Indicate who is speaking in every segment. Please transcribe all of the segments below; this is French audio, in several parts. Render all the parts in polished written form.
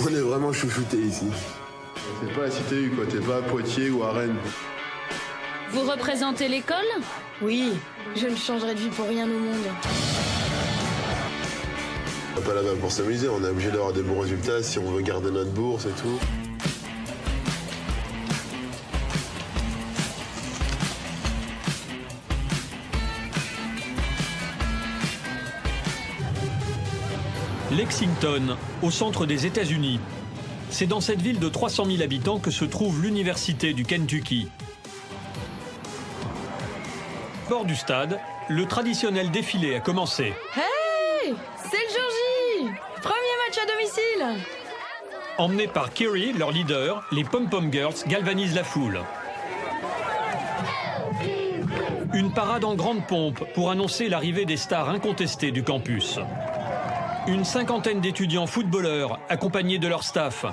Speaker 1: On est vraiment chouchoutés ici. C'est pas la cité U, quoi. T'es pas à Poitiers ou à Rennes.
Speaker 2: Vous représentez l'école?
Speaker 3: Oui, je ne changerai de vie pour rien au monde.
Speaker 1: On n'est pas là-bas pour s'amuser, on est obligé d'avoir des bons résultats si on veut garder notre bourse et tout.
Speaker 4: Lexington, au centre des États-Unis. C'est dans cette ville de 300 000 habitants que se trouve l'université du Kentucky. Au bord du stade, le traditionnel défilé a commencé.
Speaker 3: Hey, c'est le jour J! Premier match à domicile!
Speaker 4: Emmenés par Kerry, leur leader, les Pom-Pom Girls galvanisent la foule. Une parade en grande pompe pour annoncer l'arrivée des stars incontestées du campus. Une cinquantaine d'étudiants footballeurs accompagnés de leur staff.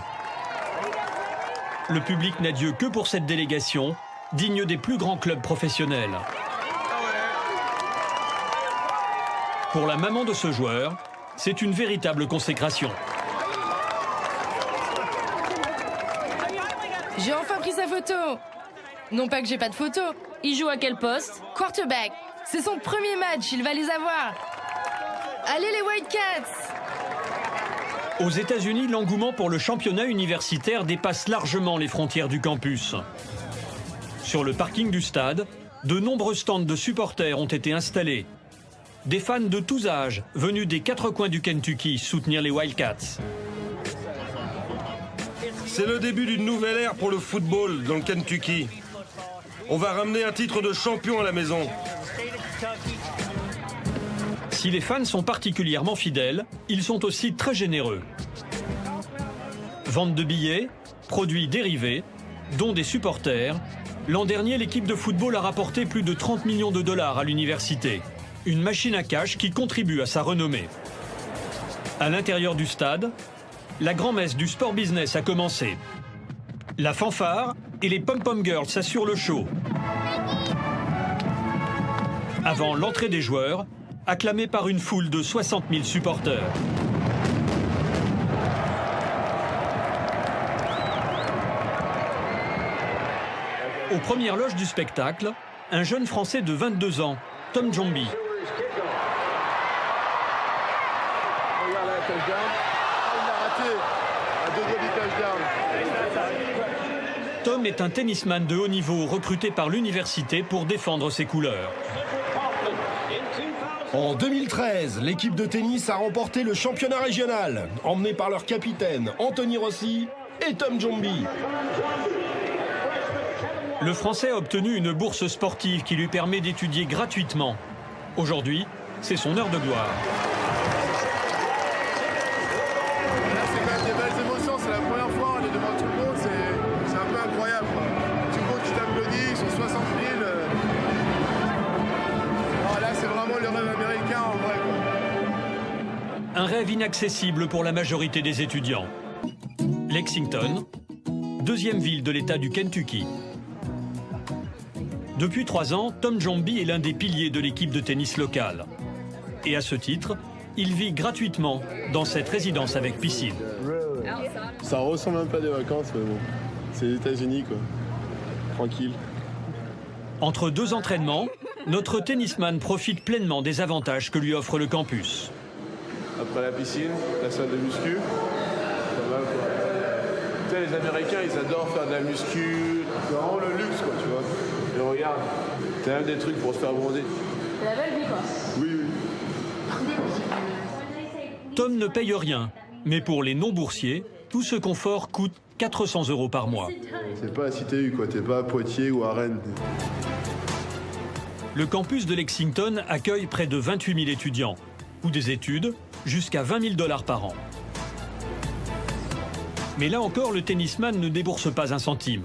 Speaker 4: Le public n'a d'yeux que pour cette délégation, digne des plus grands clubs professionnels. Pour la maman de ce joueur, c'est une véritable consécration.
Speaker 3: J'ai enfin pris sa photo. Non pas que j'ai pas de photo.
Speaker 2: Il joue à quel poste?
Speaker 3: Quarterback. C'est son premier match, il va les avoir. Allez les Wildcats!
Speaker 4: Aux États-Unis, l'engouement pour le championnat universitaire dépasse largement les frontières du campus. Sur le parking du stade, de nombreux stands de supporters ont été installés. Des fans de tous âges, venus des quatre coins du Kentucky, soutenir les Wildcats.
Speaker 5: C'est le début d'une nouvelle ère pour le football dans le Kentucky. On va ramener un titre de champion à la maison.
Speaker 4: Si les fans sont particulièrement fidèles, ils sont aussi très généreux. Vente de billets, produits dérivés, dons des supporters. L'an dernier, l'équipe de football a rapporté plus de 30 millions de dollars à l'université. Une machine à cash qui contribue à sa renommée. À l'intérieur du stade, la grand-messe du sport business a commencé. La fanfare et les Pom-Pom Girls assurent le show. Avant l'entrée des joueurs, acclamé par une foule de 60 000 supporters. Aux premières loges du spectacle, un jeune Français de 22 ans, Tom Jomby. Tom est un tennisman de haut niveau recruté par l'université pour défendre ses couleurs.
Speaker 6: En 2013, l'équipe de tennis a remporté le championnat régional, emmené par leur capitaine Anthony Rossi et Tom Jomby.
Speaker 4: Le Français a obtenu une bourse sportive qui lui permet d'étudier gratuitement. Aujourd'hui, c'est son heure de gloire.
Speaker 1: Là, c'est quand même des belles émotions, c'est la première fois, on est devant tout le monde, c'est un peu incroyable, quoi. Tout le monde qui t'applaudit, ils sont 60 000. Oh, là, c'est vraiment le rêve américain en vrai, quoi.
Speaker 4: Un rêve inaccessible pour la majorité des étudiants. Lexington, deuxième ville de l'État du Kentucky. Depuis 3 ans, Tom Jomby est l'un des piliers de l'équipe de tennis locale. Et à ce titre, il vit gratuitement dans cette résidence avec piscine.
Speaker 1: Ça ressemble même pas à des vacances, mais bon. C'est les États-Unis, quoi. Tranquille.
Speaker 4: Entre 2 entraînements, notre tennisman profite pleinement des avantages que lui offre le campus.
Speaker 1: Après la piscine, la salle de muscu. Pas mal, quoi. Tu sais, les Américains, ils adorent faire de la muscu. C'est vraiment le luxe, quoi, tu vois. Et regarde, t'as même des trucs pour se faire bronzer.
Speaker 3: C'est la belle vie, quoi.
Speaker 1: Oui, oui.
Speaker 4: Tom ne paye rien, mais pour les non-boursiers, tout ce confort coûte 400 € par mois.
Speaker 1: C'est pas la cité U, quoi. T'es pas à Poitiers ou à Rennes.
Speaker 4: Le campus de Lexington accueille près de 28 000 étudiants, ou des études jusqu'à 20 000 $ par an. Mais là encore, le tennisman ne débourse pas un centime.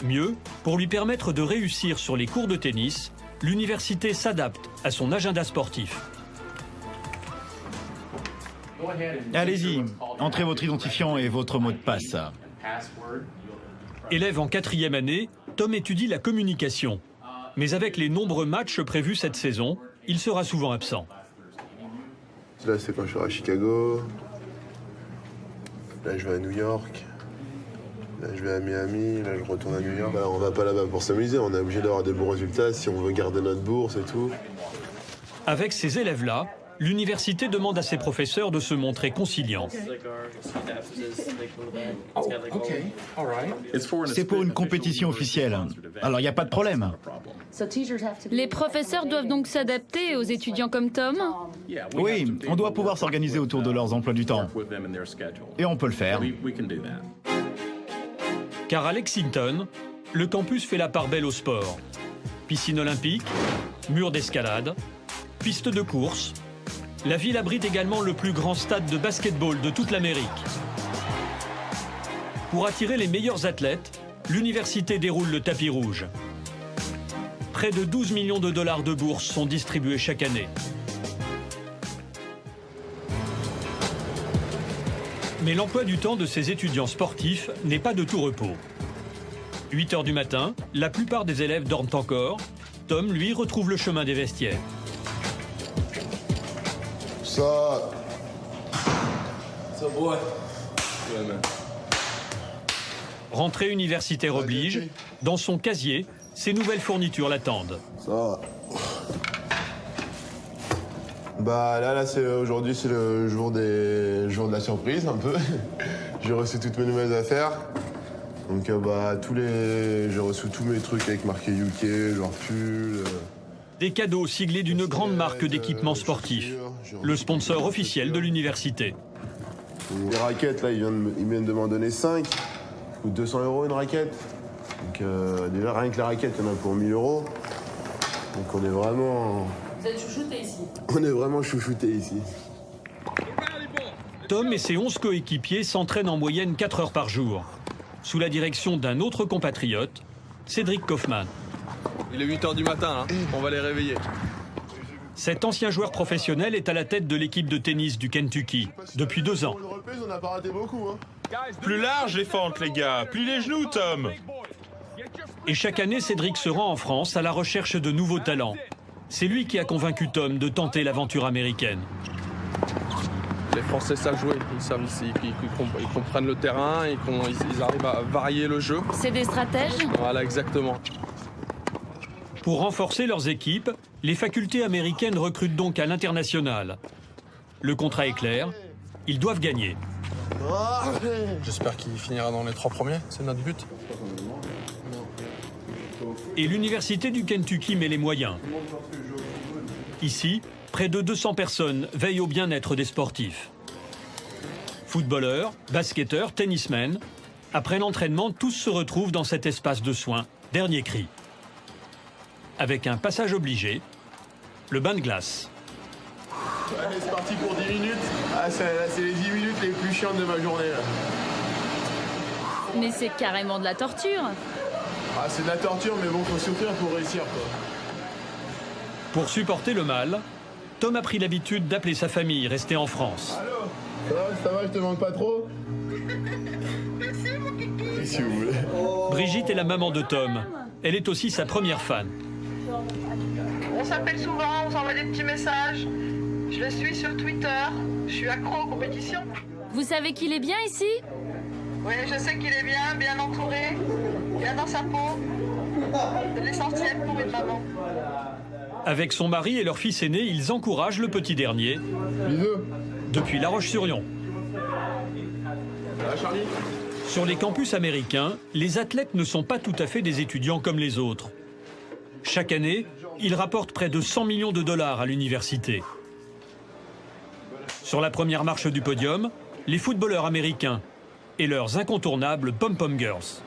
Speaker 4: Mieux, pour lui permettre de réussir sur les cours de tennis, l'université s'adapte à son agenda sportif.
Speaker 7: Allez-y, entrez votre identifiant et votre mot de passe.
Speaker 4: Élève en 4e année, Tom étudie la communication. Mais avec les nombreux matchs prévus cette saison, il sera souvent absent.
Speaker 1: Là, c'est quand je serai à Chicago. Là, je vais à New York. Là, je vais à Miami. Là, je retourne à New York. Bah, on va pas là-bas pour s'amuser. On est obligé d'avoir des bons résultats si on veut garder notre bourse et tout.
Speaker 4: Avec ces élèves-là, l'université demande à ses professeurs de se montrer conciliants.
Speaker 7: C'est pour une compétition officielle. Alors il n'y a pas de problème.
Speaker 2: Les professeurs doivent donc s'adapter aux étudiants comme Tom?
Speaker 7: Oui, on doit pouvoir s'organiser autour de leurs emplois du temps. Et on peut le faire.
Speaker 4: Car à Lexington, le campus fait la part belle au sport. Piscine olympique, mur d'escalade, piste de course. La ville abrite également le plus grand stade de basketball de toute l'Amérique. Pour attirer les meilleurs athlètes, l'université déroule le tapis rouge. Près de 12 millions de dollars de bourses sont distribués chaque année. Mais l'emploi du temps de ces étudiants sportifs n'est pas de tout repos. 8 h du matin, la plupart des élèves dorment encore. Tom, lui, retrouve le chemin des vestiaires.
Speaker 1: Ça.
Speaker 4: Rentrée universitaire oblige, dans son casier, ses nouvelles fournitures l'attendent.
Speaker 1: Ça. Bah là c'est aujourd'hui c'est le jour de la surprise un peu. J'ai reçu toutes mes nouvelles affaires. Donc bah j'ai reçu tous mes trucs avec marqué UK, genre pull.
Speaker 4: Des cadeaux siglés d'une grande marque d'équipements sportifs, le sponsor officiel de l'université.
Speaker 1: Les raquettes là, ils viennent de m'en donner 5, ou 200 € une raquette. Donc déjà rien que la raquette, il y en a pour 1000 €. Donc on est vraiment...
Speaker 2: Vous êtes chouchoutés ici?
Speaker 1: On est vraiment chouchoutés ici.
Speaker 4: Tom et ses 11 coéquipiers s'entraînent en moyenne 4 heures par jour, sous la direction d'un autre compatriote, Cédric Kaufman.
Speaker 8: Il est 8 h du matin, hein. On va les réveiller.
Speaker 4: Cet ancien joueur professionnel est à la tête de l'équipe de tennis du Kentucky depuis 2 ans.
Speaker 1: On n'a pas raté beaucoup, hein.
Speaker 5: Plus large les fentes, les gars. Plie les genoux, Tom.
Speaker 4: Et chaque année, Cédric se rend en France à la recherche de nouveaux talents. C'est lui qui a convaincu Tom de tenter l'aventure américaine.
Speaker 8: Les Français savent jouer, ils savent ici, ils comprennent le terrain, ils arrivent à varier le jeu.
Speaker 2: C'est des stratèges?
Speaker 8: Voilà, exactement.
Speaker 4: Pour renforcer leurs équipes, les facultés américaines recrutent donc à l'international. Le contrat est clair, ils doivent gagner.
Speaker 8: J'espère qu'il finira dans les 3 premiers, c'est notre but.
Speaker 4: Et l'université du Kentucky met les moyens. Ici, près de 200 personnes veillent au bien-être des sportifs. Footballeurs, basketteurs, tennismen. Après l'entraînement, tous se retrouvent dans cet espace de soins, dernier cri. Avec un passage obligé, le bain de glace.
Speaker 1: Allez, c'est parti pour 10 minutes. Ah, c'est les 10 minutes les plus chiantes de ma journée. Là.
Speaker 2: Mais c'est carrément de la torture.
Speaker 1: Ah, c'est de la torture, mais bon, faut souffrir pour réussir, quoi.
Speaker 4: Pour supporter le mal, Tom a pris l'habitude d'appeler sa famille restée en France.
Speaker 1: Allô? Ça va, je te manque pas trop? Si vous voulez.
Speaker 4: Brigitte est la maman de Tom. Elle est aussi sa première fan.
Speaker 9: On s'appelle souvent, on s'envoie des petits messages. Je le suis sur Twitter. Je suis accro aux compétitions.
Speaker 2: Vous savez qu'il est bien ici?
Speaker 9: Oui, je sais qu'il est bien entouré, bien dans sa peau. C'est l'essentiel pour une maman.
Speaker 4: Avec son mari et leur fils aîné, ils encouragent le petit dernier.
Speaker 1: Bisous.
Speaker 4: Depuis La Roche-sur-Yon.
Speaker 1: Ça va, Charlie?
Speaker 4: Sur les campus américains, les athlètes ne sont pas tout à fait des étudiants comme les autres. Chaque année, ils rapportent près de 100 millions de dollars à l'université. Sur la première marche du podium, les footballeurs américains et leurs incontournables pom-pom girls.